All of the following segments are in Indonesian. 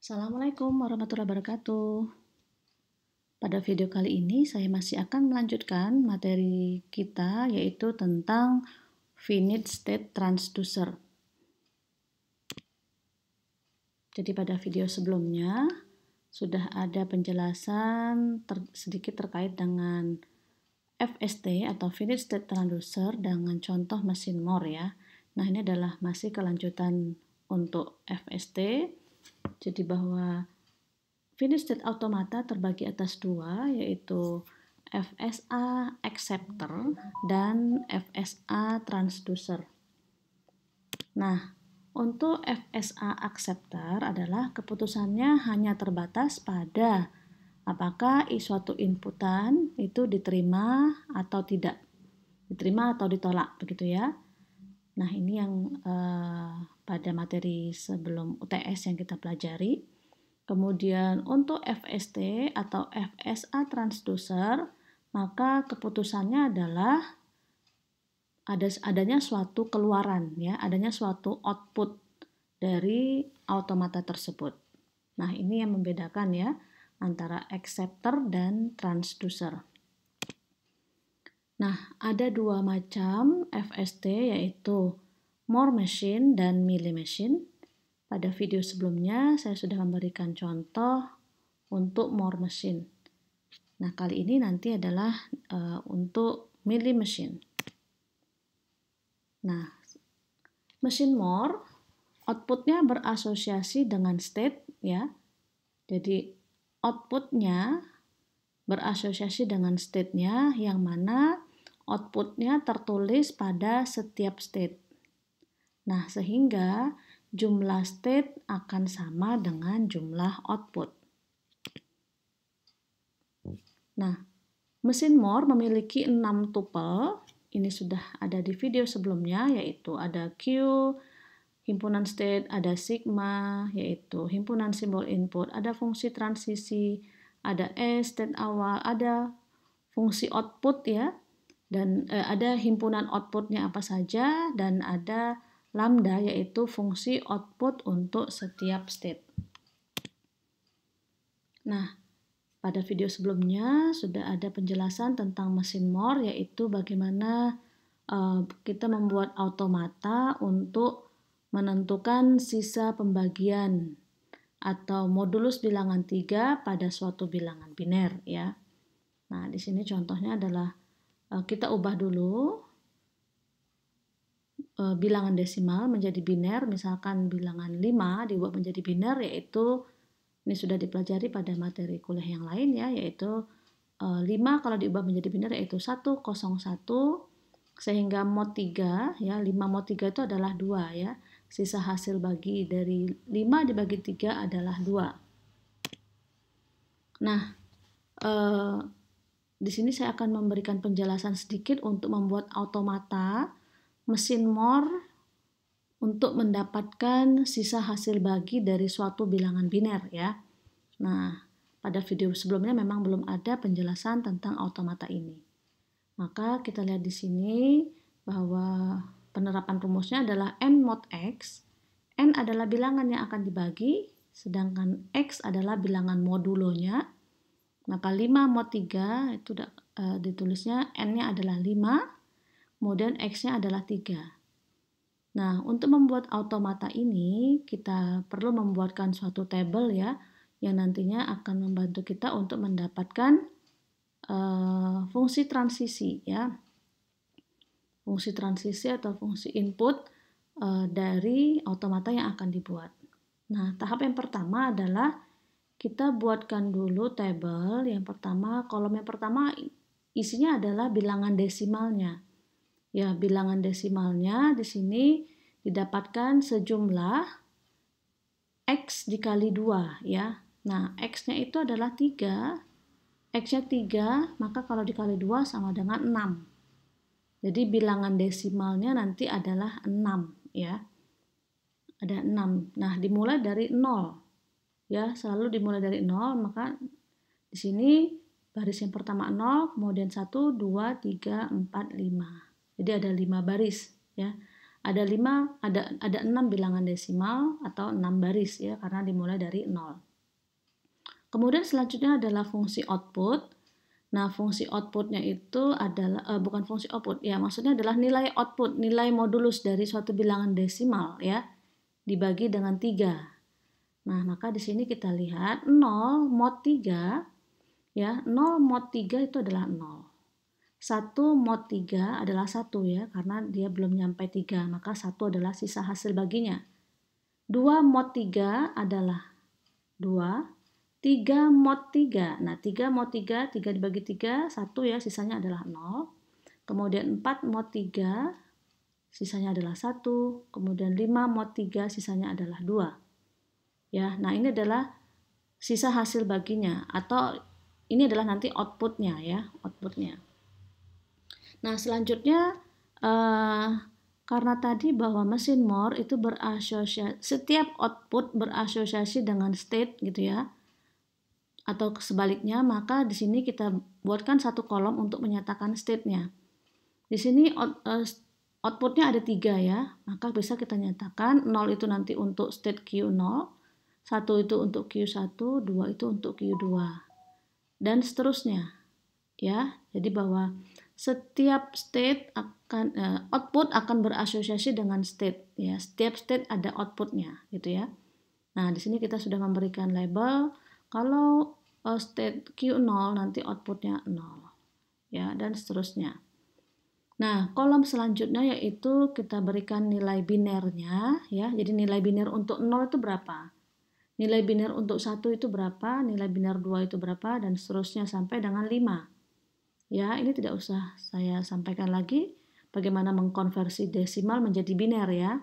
Assalamualaikum warahmatullahi wabarakatuh. Pada video kali ini saya masih akan melanjutkan materi kita yaitu tentang finite state transducer. Jadi pada video sebelumnya sudah ada penjelasan sedikit terkait dengan FST atau finite state transducer dengan contoh mesin Moore ya. Nah, ini adalah masih kelanjutan untuk FST. Jadi bahwa finite state automata terbagi atas dua, yaitu FSA acceptor dan FSA transducer. Nah, untuk FSA acceptor adalah keputusannya hanya terbatas pada apakah suatu inputan itu diterima atau tidak, diterima atau ditolak, begitu ya. Nah, ini yang pada materi sebelum UTS yang kita pelajari. Kemudian untuk FST atau FSA transducer, maka keputusannya adalah adanya suatu keluaran ya, adanya suatu output dari automata tersebut. Nah, ini yang membedakan ya antara acceptor dan transducer. Nah, ada dua macam FST yaitu Moore machine dan Mealy machine. Pada video sebelumnya saya sudah memberikan contoh untuk Moore machine. Nah, kali ini nanti adalah untuk Mealy machine. Nah, mesin Moore outputnya berasosiasi dengan state ya. Jadi outputnya berasosiasi dengan state-nya yang mana outputnya tertulis pada setiap state. Nah, sehingga jumlah state akan sama dengan jumlah output. Nah, mesin Moore memiliki 6 tuple. Ini sudah ada di video sebelumnya, yaitu ada Q, himpunan state, ada sigma, yaitu himpunan simbol input, ada fungsi transisi, ada S, state awal, ada fungsi output ya, dan ada himpunan outputnya apa saja, dan ada lambda yaitu fungsi output untuk setiap state. Nah, pada video sebelumnya sudah ada penjelasan tentang mesin Moore, yaitu bagaimana kita membuat automata untuk menentukan sisa pembagian atau modulus bilangan 3 pada suatu bilangan biner ya. Nah, di sini contohnya adalah kita ubah dulu bilangan desimal menjadi biner, misalkan bilangan 5 diubah menjadi biner, yaitu ini sudah dipelajari pada materi kuliah yang lain ya, yaitu 5 kalau diubah menjadi biner yaitu 101, sehingga mod 3 ya, 5 mod 3 itu adalah 2 ya. Sisa hasil bagi dari 5 dibagi 3 adalah 2. Nah, di sini saya akan memberikan penjelasan sedikit untuk membuat automata mesin Moore untuk mendapatkan sisa hasil bagi dari suatu bilangan biner ya. Nah, pada video sebelumnya memang belum ada penjelasan tentang automata ini. Maka kita lihat di sini bahwa penerapan rumusnya adalah n mod x. N adalah bilangan yang akan dibagi, sedangkan x adalah bilangan modulonya. Maka 5 mod 3 itu ditulisnya n-nya adalah 5, kemudian x-nya adalah 3. Nah, untuk membuat automata ini kita perlu membuatkan suatu tabel ya, yang nantinya akan membantu kita untuk mendapatkan fungsi transisi ya. Fungsi transisi atau fungsi input dari automata yang akan dibuat. Nah, tahap yang pertama adalah kita buatkan dulu tabel. Yang pertama, kolom yang pertama isinya adalah bilangan desimalnya. Ya, bilangan desimalnya di sini didapatkan sejumlah x dikali 2 ya. Nah, x-nya itu adalah 3. X-nya 3, maka kalau dikali 2 sama dengan 6. Jadi bilangan desimalnya nanti adalah 6 ya. Ada 6. Nah, dimulai dari 0. Ya, selalu dimulai dari 0, maka di sini baris yang pertama 0, kemudian 1, 2, 3, 4, 5. Jadi ada 5 baris ya. Ada 5, ada 6 bilangan desimal atau 6 baris ya, karena dimulai dari 0. Kemudian selanjutnya adalah fungsi output. Nah, fungsi outputnya itu adalah bukan fungsi output ya, maksudnya adalah nilai output, nilai modulus dari suatu bilangan desimal ya, dibagi dengan 3. Nah, maka di sini kita lihat 0 mod 3 ya, 0 mod 3 itu adalah 0. 1 mod 3 adalah 1 ya, karena dia belum nyampe 3, maka 1 adalah sisa hasil baginya. 2 mod 3 adalah 2. 3 mod 3, nah 3 mod 3, 3 dibagi 3, 1 ya, sisanya adalah 0. Kemudian 4 mod 3, sisanya adalah 1. Kemudian 5 mod 3, sisanya adalah 2. Ya, nah ini adalah sisa hasil baginya, atau ini adalah nanti outputnya ya, outputnya. Nah, selanjutnya karena tadi bahwa mesin Moore itu berasosiasi, setiap output berasosiasi dengan state gitu ya, atau sebaliknya, maka di sini kita buatkan satu kolom untuk menyatakan state-nya. Di sini outputnya ada 3 ya, maka bisa kita nyatakan 0 itu nanti untuk state Q0, 1 itu untuk Q1, 2 itu untuk Q2, dan seterusnya ya. Jadi bahwa setiap state akan output akan berasosiasi dengan state ya. Setiap state ada outputnya gitu ya. Nah, di sini kita sudah memberikan label kalau state Q0 nanti outputnya 0 ya, dan seterusnya. Nah, kolom selanjutnya yaitu kita berikan nilai binernya ya. Jadi nilai biner untuk 0 itu berapa? Nilai biner untuk 1 itu berapa? Nilai biner 2 itu berapa? Dan seterusnya sampai dengan 5. Ya, ini tidak usah saya sampaikan lagi bagaimana mengkonversi desimal menjadi biner ya.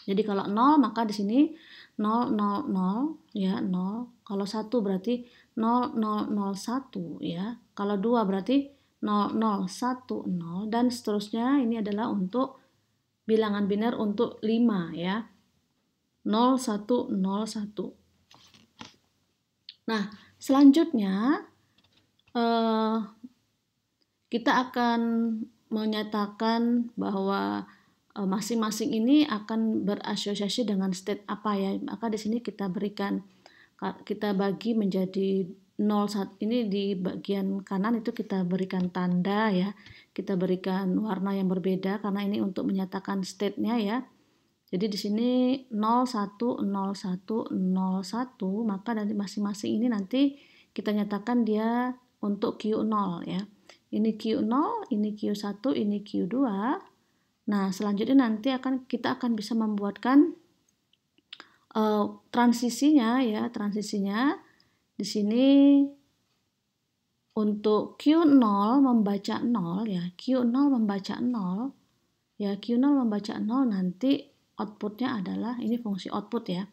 Jadi kalau 0 maka di sini 0, 0, 0 ya, 0. Kalau 1 berarti 0, 0, 0, 1 ya. Kalau 2 berarti 0, 0, 1, 0 dan seterusnya. Ini adalah untuk bilangan biner untuk 5 ya. 0, 1, 0, 1. Nah, selanjutnya kita akan menyatakan bahwa masing-masing ini akan berasosiasi dengan state apa ya. Maka di sini kita bagi menjadi 0, 1. Ini di bagian kanan itu kita berikan tanda ya. Kita berikan warna yang berbeda karena ini untuk menyatakan state-nya ya. Jadi di sini 0, 1, 0, 1, 0, 1, maka dari masing-masing ini nanti kita nyatakan dia untuk Q0 ya. Ini Q0, ini Q1, ini Q2. Nah, selanjutnya nanti kita akan bisa membuatkan transisinya ya, transisinya di sini untuk Q0 membaca 0 ya, Q0 membaca 0 ya, Q0 membaca 0 nanti outputnya adalah ini fungsi output ya.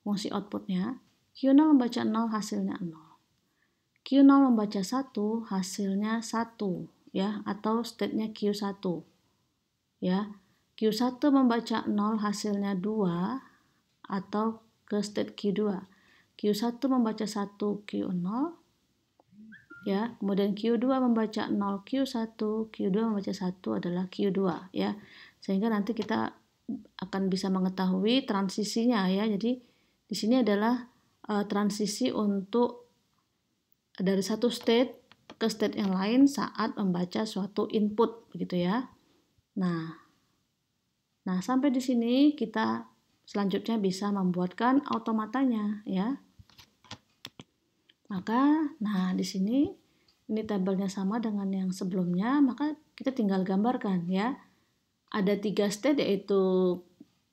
Fungsi outputnya Q0 membaca 0 hasilnya 0. Q0 membaca 1 hasilnya 1 ya, atau state-nya Q1 ya. Q1 membaca 0 hasilnya 2 atau ke state Q2. Q1 membaca 1 Q0 ya, kemudian Q2 membaca 0 Q1, Q2 membaca 1 adalah Q2 ya. Sehingga nanti kita akan bisa mengetahui transisinya ya. Jadi di sini adalah transisi untuk dari satu state ke state yang lain saat membaca suatu input begitu ya. Nah sampai di sini kita selanjutnya bisa membuatkan automatanya ya. Maka di sini ini tabelnya sama dengan yang sebelumnya, maka kita tinggal gambarkan ya. Ada 3 state yaitu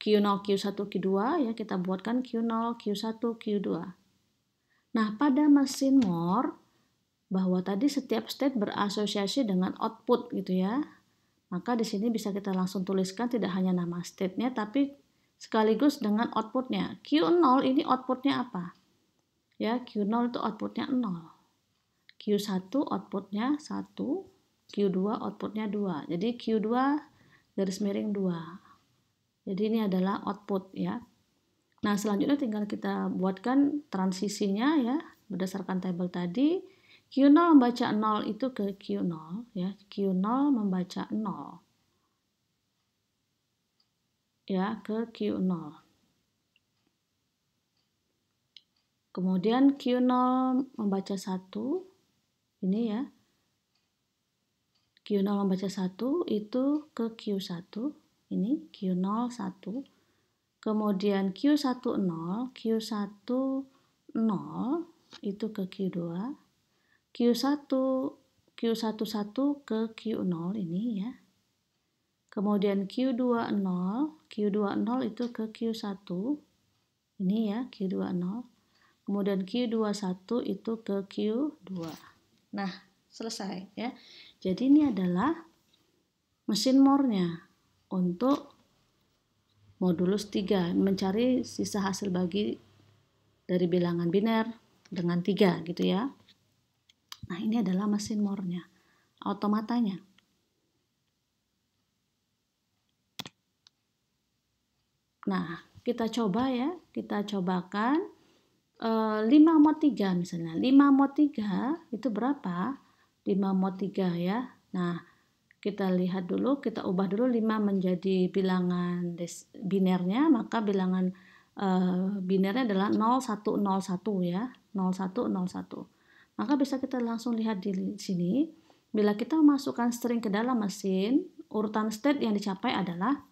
Q0, Q1, Q2 ya, kita buatkan Q0, Q1, Q2. Nah, pada mesin Moore bahwa tadi setiap state berasosiasi dengan output gitu ya. Maka di sini bisa kita langsung tuliskan tidak hanya nama state-nya tapi sekaligus dengan outputnya. Q0 ini outputnya apa? Ya, Q0 itu outputnya 0. Q1 outputnya 1, Q2 outputnya 2. Jadi Q2 garis miring 2. Jadi ini adalah output ya. Nah, selanjutnya tinggal kita buatkan transisinya ya berdasarkan tabel tadi. Q0 membaca 0 itu ke Q0 ya. Q0 membaca 0. ya ke Q0. Kemudian Q0 membaca 1, ini ya. Q0 membaca 1 itu ke Q1, ini Q0 1. Kemudian Q10, Q10 itu ke Q2, Q1, Q11 ke Q0 ini ya. Kemudian Q20, Q20 itu ke Q1, ini ya Q20. Kemudian Q21 itu ke Q2. Nah, selesai ya. Jadi ini adalah mesin more-nya untuk modulus 3, mencari sisa hasil bagi dari bilangan biner dengan 3 gitu ya. Nah, ini adalah mesin more-nya, automatanya. Nah, kita coba ya, kita cobakan 5 mod 3 misalnya. 5 mod 3 itu berapa? 5 mod 3 ya. Nah, kita lihat dulu, kita ubah dulu 5 menjadi bilangan binernya, maka bilangan binernya adalah 0101 ya, 0101. Maka bisa kita langsung lihat di sini, bila kita memasukkan string ke dalam mesin, urutan state yang dicapai adalah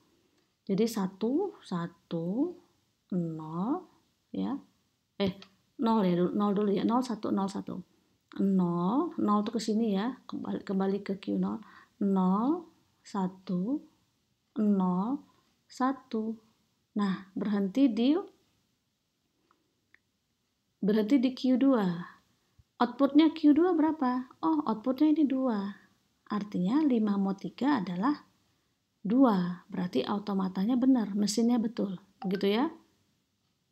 jadi 1 1 0 ya. 0 ya, 0 dulu ya, 0 1 0 1. 0 0 itu ke sini ya, kembali ke Q0. 0 1 0 1. Nah, berhenti di Q2. Outputnya Q2 berapa? Oh, outputnya ini 2. Artinya 5 mod 3 adalah 2. Berarti automatanya benar, mesinnya betul. Begitu ya?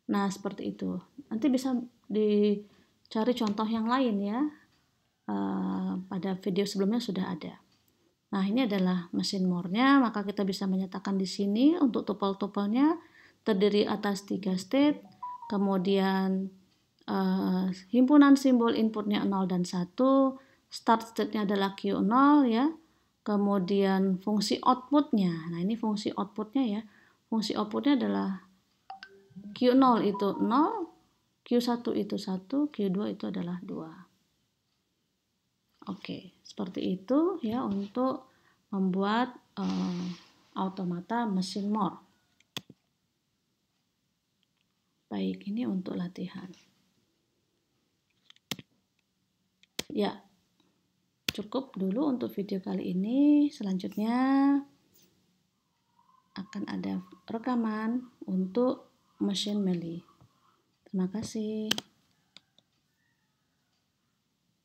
Nah, seperti itu. Nanti bisa dicari contoh yang lain ya. Pada video sebelumnya sudah ada. Nah, ini adalah mesin more-nya, maka kita bisa menyatakan di sini untuk tuple-tuplenya terdiri atas 3 state, kemudian himpunan simbol inputnya 0 dan 1, start state-nya adalah Q0 ya, kemudian fungsi outputnya, nah ini fungsi outputnya ya, fungsi outputnya adalah Q0 itu 0, Q1 itu 1, Q2 itu adalah 2. Oke, seperti itu ya untuk membuat automata mesin more. Baik, ini untuk latihan. Ya, cukup dulu untuk video kali ini. Selanjutnya akan ada rekaman untuk mesin melee. Terima kasih.